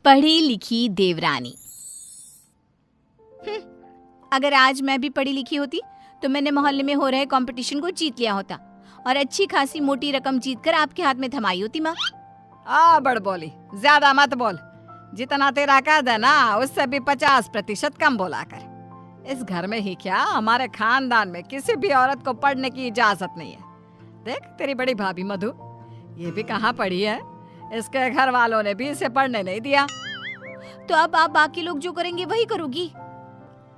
पढ़ी लिखी देवरानी। अगर आज मैं भी पढ़ी लिखी होती तो मैंने मोहल्ले में हो रहे कंपटीशन को जीत लिया होता और अच्छी खासी मोटी रकम जीतकर आपके हाथ में थमाई होती माँ। बड़ बोली, ज्यादा मत बोल। जितना तेरा कद है ना उससे भी 50% कम बोला कर। इस घर में ही क्या, हमारे खानदान में किसी भी औरत को पढ़ने की इजाजत नहीं है। देख तेरी बड़ी भाभी मधु, ये भी कहाँ पढ़ी है, इसके घर वालों ने भी इसे पढ़ने नहीं दिया। तो अब आप बाकी लोग जो करेंगे वही करोगी?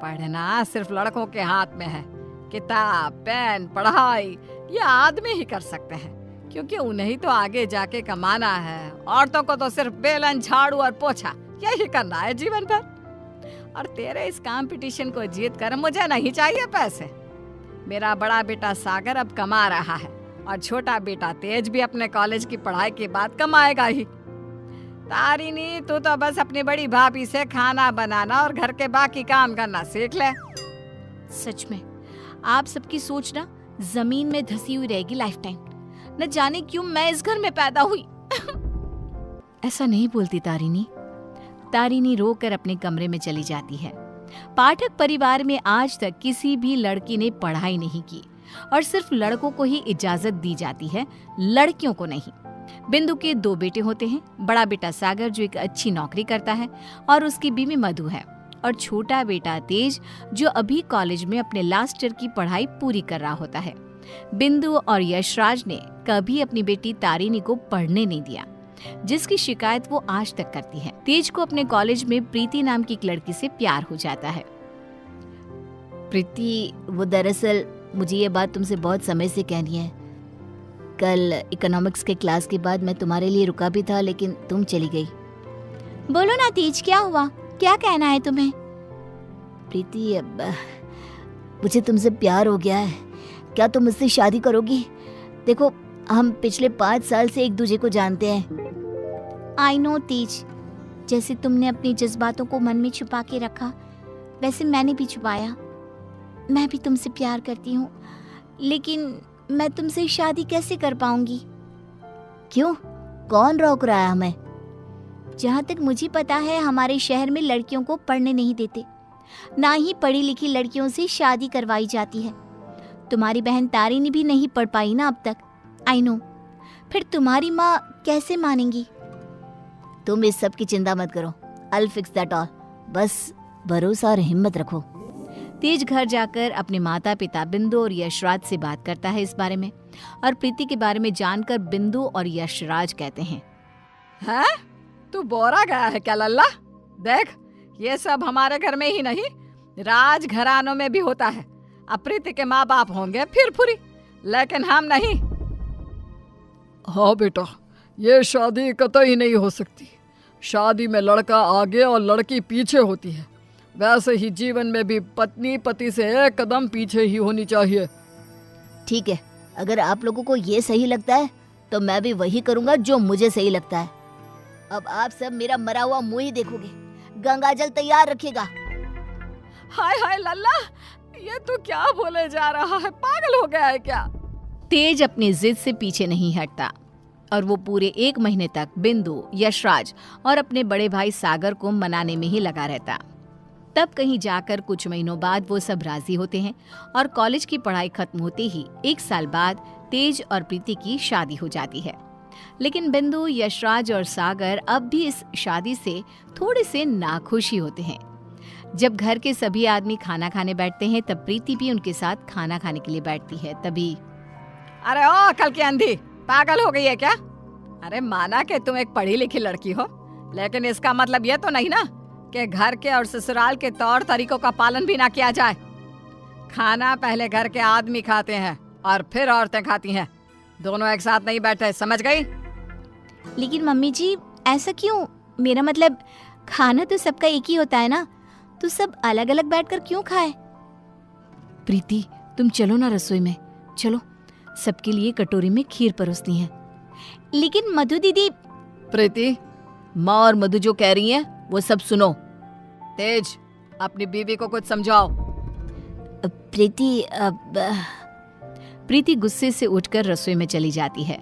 पढ़ना सिर्फ लड़कों के हाथ में है। किताब, पेन, पढ़ाई ये आदमी ही कर सकते हैं, क्योंकि उन्हें तो आगे जाके कमाना है। औरतों को तो सिर्फ बेलन, झाड़ू और पोछा यही करना है जीवन भर। और तेरे इस कंपटीशन को जीत कर मुझे नहीं चाहिए पैसे। मेरा बड़ा बेटा सागर अब कमा रहा है और छोटा बेटा तेज भी अपने कॉलेज की पढ़ाई के बाद कमाएगा ही। तारिणी, तू तो बस अपनी बड़ी भाभी से खाना बनाना और घर के बाकी काम करना सीख ले। सच में आप सबकी सोच ना जमीन में धसी हुई रहेगी लाइफ टाइम। न जाने क्यों मैं इस घर में पैदा हुई। ऐसा नहीं बोलती तारिणी। तारिणी रोकर अपने कमरे में चली जाती है। पाठक परिवार में आज तक किसी भी लड़की ने पढ़ाई नहीं की और सिर्फ लड़कों को ही इजाजत दी जाती है, लड़कियों को नहीं। बिंदु के 2 बेटे होते हैं। बड़ा बेटा सागर जो एक अच्छी नौकरी करता है और उसकी बीवी मधु है, और छोटा बेटा तेज जो अभी कॉलेज में अपने लास्ट ईयर की पढ़ाई पूरी कर रहा होता है। बिंदु और यशराज ने कभी अपनी बेटी तारिणी को पढ़ने नहीं दिया, जिसकी शिकायत वो आज तक करती है। तेज को अपने कॉलेज में प्रीति नाम की एक लड़की से प्यार हो जाता है। प्रीति, वो दरअसल मुझे ये बात तुमसे बहुत समय से कहनी है। कल इकोनॉमिक्स के क्लास के बाद मैं तुम्हारे लिए रुका भी था, लेकिन तुम चली गई। बोलो ना तेज, क्या हुआ, क्या कहना है तुम्हें? प्रीति, अब मुझे तुमसे प्यार हो गया है। क्या तुम मुझसे शादी करोगी? देखो, हम पिछले 5 साल से एक दूसरे को जानते हैं। आई नो तेज, जैसे तुमने अपनी जज्बातों को मन में छुपा के रखा, वैसे मैंने भी छुपाया। मैं भी तुमसे प्यार करती हूँ, लेकिन मैं तुमसे शादी कैसे कर पाऊंगी? क्यों? कौन रोक रहा है हमें? जहाँ तक मुझे पता है हमारे शहर में लड़कियों को पढ़ने नहीं देते, ना ही पढ़ी लिखी लड़कियों से शादी करवाई जाती है। तुम्हारी बहन तारिणी भी नहीं पढ़ पाई ना अब तक। आई नो, फिर तुम्हारी माँ कैसे मानेंगी? तुम इस सब की चिंता मत करो। I'll fix that all। बस भरोसा और हिम्मत रखो। तेज घर जाकर अपने माता पिता बिंदु और यशराज से बात करता है इस बारे में, और प्रीति के बारे में जानकर बिंदु और यशराज कहते हैं, हैं? तू बोरा गया है क्या लल्ला? देख, ये सब हमारे घर में ही नहीं, राज घरानों में भी होता है। अब प्रीति के माँ बाप होंगे फिर फुरी, लेकिन हम नहीं। हाँ बेटा, ये शादी कतई नहीं हो सकती। शादी में लड़का आगे और लड़की पीछे होती है। वैसे ही जीवन में भी पत्नी पति से एक कदम पीछे ही होनी चाहिए। ठीक है, अगर आप लोगों को ये सही लगता है तो मैं भी वही करूँगा जो मुझे सही लगता है। अब आप सब मेरा मरा हुआ मुंह ही देखोगे। गंगाजल तैयार रखिएगा। हाय हाय लल्ला, ये तू क्या बोले जा रहा है? पागल हो गया है क्या? तेज अपनी जिद से पीछे नहीं हटता और वो पूरे 1 महीने तक बिंदु, यशराज और अपने बड़े भाई सागर को मनाने में ही लगा रहता। तब कहीं जाकर कुछ महीनों बाद वो सब राजी होते हैं और कॉलेज की पढ़ाई खत्म होते ही 1 साल बाद तेज और प्रीति की शादी हो जाती है। लेकिन बिंदु, यशराज और सागर अब भी इस शादी से थोड़े से नाखुश ही होते हैं। जब घर के सभी आदमी खाना खाने बैठते हैं तब प्रीति भी उनके साथ खाना खाने के लिए बैठती है। तभी, अरे ओ कल की अंधी, पागल हो गई है क्या? अरे माना कि तुम एक पढ़ी लिखी लड़की हो, लेकिन इसका मतलब ये तो नहीं ना कि घर के और ससुराल के तौर तरीकों का पालन भी ना किया जाए। खाना पहले घर के आदमी खाते हैं और फिर औरतें खाती हैं, दोनों एक साथ नहीं बैठे, समझ गई? लेकिन मम्मी जी, ऐसा क्यों? मेरा मतलब खाना तो सबका एक ही होता है ना, तो सब अलग अलग बैठकर क्यों खाए? प्रीति, तुम चलो ना रसोई में, चलो, सबके लिए कटोरी में खीर परोसनी है। लेकिन मधु दीदी। प्रीति, माँ और मधु जो कह रही हैं वो सब सुनो। तेज, अपनी बीवी को कुछ समझाओ। प्रीति गुस्से से उठकर रसोई में चली जाती है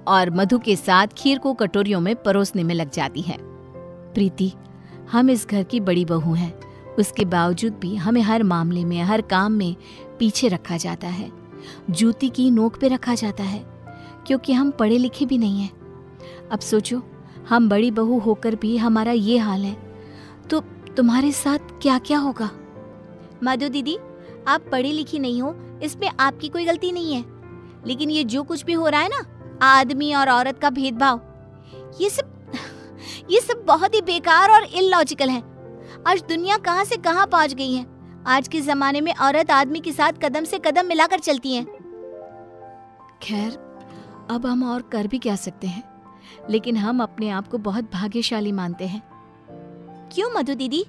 और मधु के साथ खीर को कटोरियों में परोसने में लग जाती है। प्रीति, हम इस घर की बड़ी बहू हैं, उसके बावजूद भी हमें हर मामले में, हर काम में पीछे रखा जाता है, जूती की नोक पे रखा जाता है, क्योंकि हम पढ़े लिखे भी नहीं हैं। अब सोचो, हम बड़ी बहू होकर भी हमारा ये हाल है, तो तुम्हारे साथ क्या क्या होगा। मधु दीदी, आप पढ़ी लिखी नहीं हो, इसमें आपकी कोई गलती नहीं है, लेकिन ये जो कुछ भी हो रहा है ना, आदमी और औरत का भेदभाव, ये सब बहुत ही बेकार और इलॉजिकल है। आज दुनिया कहाँ से कहाँ पहुँच गई है। आज के जमाने में औरत आदमी के साथ कदम से कदम मिलाकर चलती है। खैर, अब हम और कर भी क्या सकते हैं, लेकिन हम अपने आप को बहुत भाग्यशाली मानते हैं। क्यों मधु दीदी?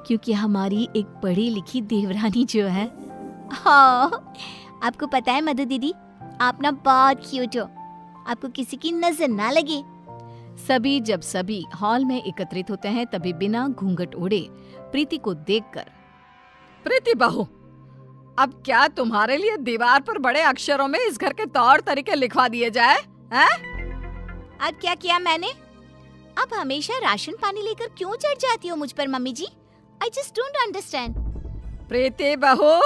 क्योंकि हमारी एक पढ़ी लिखी देवरानी जो है। हाँ, आपको पता है मधु दीदी, आप ना बहुत क्यूट हो, आपको किसी की नजर ना लगे। जब सभी हॉल में एकत्रित होते हैं, तभी बिना घूंघट ओढ़े प्रीति को देखकर, प्रीति बहू, अब क्या तुम्हारे लिए दीवार पर बड़े अक्षरों में इस घर के तौर तरीके लिखवा दिए जाए हैं? अब क्या किया मैंने? आप हमेशा राशन पानी लेकर क्यों चढ़ जाती हो मुझ पर मम्मी जी? I just don't understand. Preeti बहू,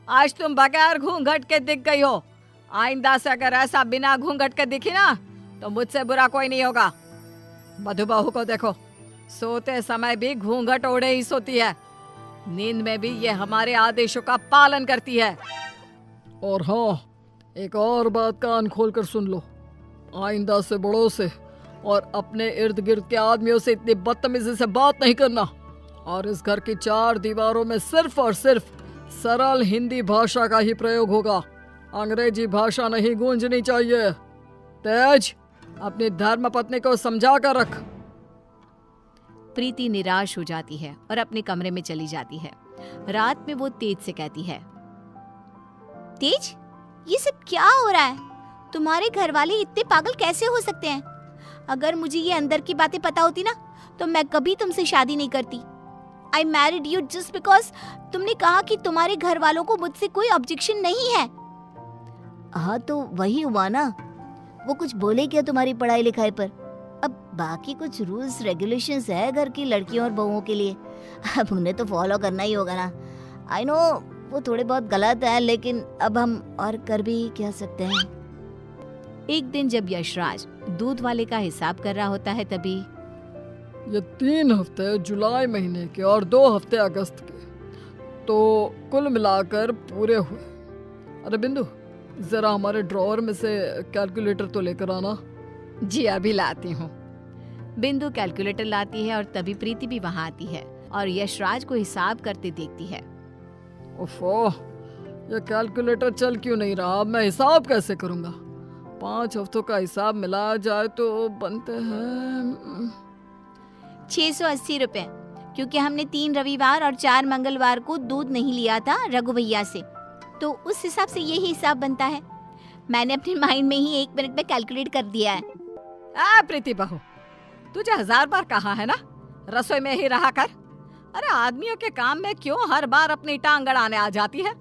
आज तुम बगैर घूंघट के दिख गई हो। आइंदा से अगर ऐसा बिना घूंघट के दिखी ना, तो मुझसे बुरा कोई नहीं होगा। मधु बहू को देखो, सोते समय भी घूंघट ओढ़े ही सोती है, नींद में भी ये हमारे आदेशों का पालन करती है। और हाँ, एक और बात कान खोल कर सुन लो, आइंदा से बड़ों से और अपने इर्द गिर्द के आदमियों से इतनी बदतमीजी से बात नहीं करना, और इस घर की 4 दीवारों में सिर्फ और सिर्फ सरल हिंदी भाषा का ही प्रयोग होगा। अंग्रेजी भाषा नहीं गूंजनी चाहिए। तेज, अपनी धर्म पत्नी को समझा कर रख। प्रीति निराश हो जाती है और अपने कमरे में चली जाती है। रात में वो तेज से कहती है, तेज, ये सब क्या हो रहा है? तुम्हारे घर वाले इतने पागल कैसे हो सकते हैं? अगर मुझे ये अंदर की बातें पता होती ना, तो मैं कभी तुमसे शादी नहीं करती। I married you just because तुमने कहा कि तुम्हारे घर वालों को मुझसे कोई ऑब्जेक्शन नहीं है। हाँ, तो वही हुआ ना, वो कुछ बोले क्या तुम्हारी पढ़ाई लिखाई पर? अब बाकी कुछ रूल्स रेगुलेशंस है घर की लड़कियों और बहुओं के लिए, अब उन्हें तो फॉलो करना ही होगा ना। आई नो वो थोड़े बहुत गलत है, लेकिन अब हम और कर भी क्या सकते हैं। एक दिन जब यशराज दूध वाले का हिसाब कर रहा होता है, तभी ये 3 हफ्ते जुलाई महीने के और 2 हफ्ते अगस्त के, तो कुल मिलाकर पूरे हुए। अरे बिंदु, जरा हमारे ड्रॉअर में से कैलकुलेटर तो लेकर आना। जी अभी लाती हूँ। बिंदु कैलकुलेटर लाती है और तभी प्रीति भी वहाँ आती है और यशराज को हिसाब करते देखती है। ओफो, ये कैलकुलेटर चल क्यों नहीं रहा? अब मैं हिसाब कैसे करूँगा? 5 हफ्तों का हिसाब मिलाया जाए तो बनते हैं 680 रुपए, क्योंकि हमने 3 रविवार और 4 मंगलवार को दूध नहीं लिया था रघु भैया से, तो उस हिसाब से यही हिसाब बनता है। मैंने अपने माइंड में ही 1 मिनट में कैलकुलेट कर दिया है। प्रीति बहू, तुझे 1000 बार कहा है ना, रसोई में ही रहा कर। अरे आदमियों के काम में क्यों हर बार अपनी टांग अड़ाने आ जाती है?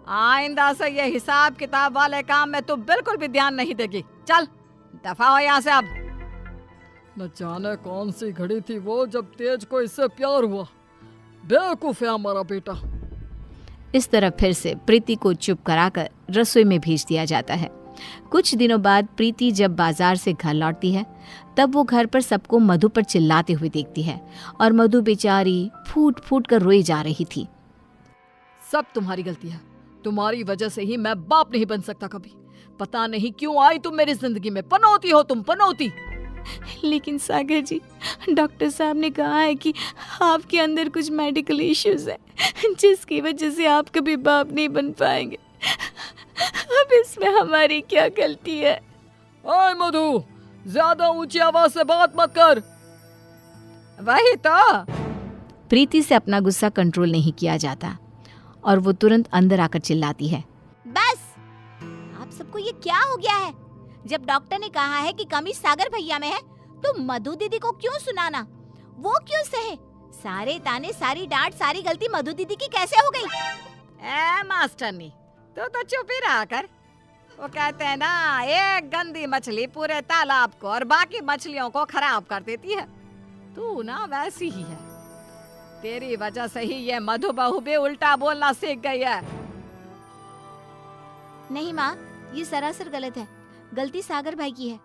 आइंदा से ये हिसाब किताब वाले काम में तू बिल्कुल भी ध्यान नहीं देगी। चल दफा हो यहाँ से अब। न जाने कौन सी घड़ी थी वो जब तेज को इससे प्यार हुआ। बेवकूफ है हमारा बेटा। इस तरह फिर से प्रीति को चुप कराकर रसोई में भेज दिया जाता है। कुछ दिनों बाद प्रीति जब बाजार से घर लौटती है, तब वो घर पर सबको मधु पर चिल्लाते हुए देखती है और मधु बेचारी फूट फूट कर रोई जा रही थी। सब तुम्हारी गलती है, तुम्हारी वजह से ही मैं बाप नहीं बन सकता कभी। पता नहीं क्यों आई तुम मेरी जिंदगी में। पनौती हो तुम, पनौती। लेकिन सागर जी, डॉक्टर साहब ने कहा है कि आपके अंदर कुछ मेडिकल इश्यूज है, जिसकी वजह से आप कभी बाप नहीं बन पाएंगे। अब इसमें हमारी क्या गलती है? ओए मधु, ज्यादा ऊंची आवाज से बात मत कर। वही तो। प्रीति से अपना गुस्सा कंट्रोल नहीं किया जाता और वो तुरंत अंदर आकर चिल्लाती है, बस, आप सबको ये क्या हो गया है? जब डॉक्टर ने कहा है कि कमी सागर भैया में है, तो मधु दीदी को क्यों सुनाना? वो क्यों सहे? सारे ताने, सारी डांट, सारी गलती मधु दीदी की कैसे हो गई? मास्टरनी, तो चुप ही रहा कर। वो कहते हैं ना, एक गंदी मछली पूरे तालाब को और बाकी मछलियों को खराब कर देती है। तू ना वैसी ही है। तेरी वजह से ही ये मधु बहू भी उल्टा बोलना सीख गई है। नहीं माँ, ये सरासर गलत है। गलती सागर भाई की है।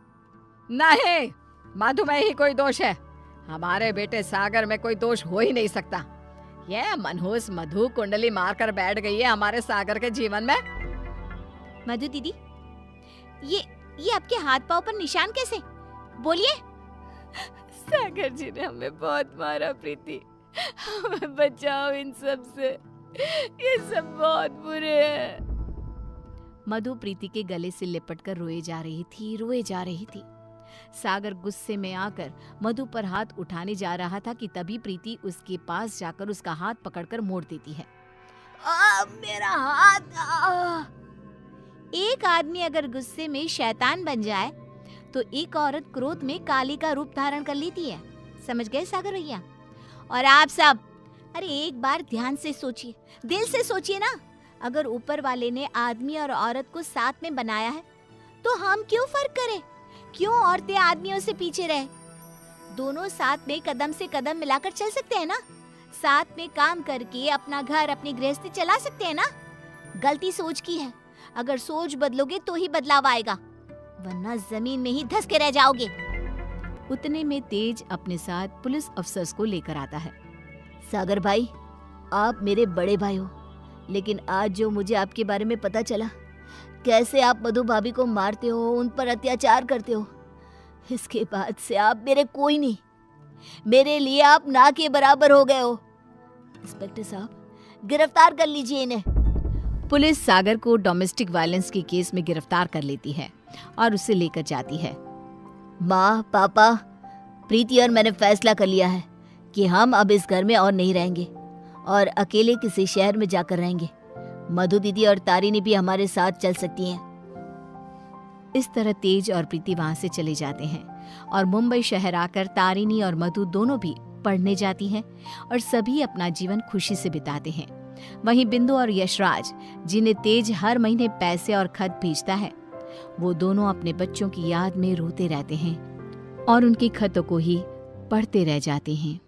नहीं, मधु में ही कोई दोष है। हमारे बेटे सागर में कोई दोष हो ही नहीं सकता। ये मनहूस मधु कुंडली मारकर बैठ गई है हमारे सागर के जीवन में। मधु दीदी, ये आपके हाथ पाँव पर निशान कैसे? बोलिए। सागर जी ने हमें बहुत मारा प्रीति, हमें बचाओ इन सब से, ये सब बहुत बुरे हैं। मधु प्रीति के गले से लिपटकर रोए जा रही थी। सागर गुस्से में आकर मधु पर हाथ उठाने जा रहा था कि तभी प्रीति उसके पास जाकर उसका हाथ पकड़कर मोड़ देती है। मेरा हाथ। एक आदमी अगर गुस्से में शैतान बन जाए तो एक औरत क्रोध में काली का रूप धारण कर लेती है। समझ गए सागर भैया? और आप सब, अरे एक बार ध्यान से सोचिए, दिल से सोचिए ना। अगर ऊपर वाले ने आदमी और औरत को साथ में बनाया है तो हम क्यों फर्क करें? क्यों औरतें आदमियों से पीछे रहे? दोनों साथ में कदम से कदम मिलाकर चल सकते हैं ना। साथ में काम करके अपना घर, अपनी गृहस्थी चला सकते हैं ना। गलती सोच की है। अगर सोच बदलोगे तो ही बदलाव आएगा, वरना जमीन में ही धंस के रह जाओगे। उतने में तेज अपने साथ पुलिस अफसर्स को लेकर आता है। सागर भाई, आप मेरे बड़े भाई हो, लेकिन आज जो मुझे आपके बारे में पता चला, कैसे आप मधु भाभी को मारते हो, उन पर अत्याचार करते हो, इसके बाद से आप मेरे कोई नहीं। मेरे लिए आप ना के बराबर हो गए हो। इंस्पेक्टर साहब, गिरफ्तार कर लीजिए इन्हें। पुलिस सागर को डोमेस्टिक वायलेंस के केस में गिरफ्तार कर लेती है और उसे लेकर जाती है। माँ, पापा, प्रीति और मैंने फैसला कर लिया है कि हम अब इस घर में और नहीं रहेंगे और अकेले किसी शहर में जाकर रहेंगे। मधु दीदी और तारिनी भी हमारे साथ चल सकती हैं। इस तरह तेज और प्रीति वहां से चले जाते हैं और मुंबई शहर आकर तारिनी और मधु दोनों भी पढ़ने जाती हैं और सभी अपना जीवन खुशी से बिताते हैं। वहीं बिंदु और यशराज, जिन्हें तेज हर महीने पैसे और खत भेजता है, वो दोनों अपने बच्चों की याद में रोते रहते हैं और उनके खतों को ही पढ़ते रह जाते हैं।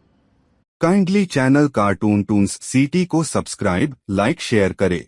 Kindly channel cartoon Toons city को सब्सक्राइब, लाइक, शेयर करें।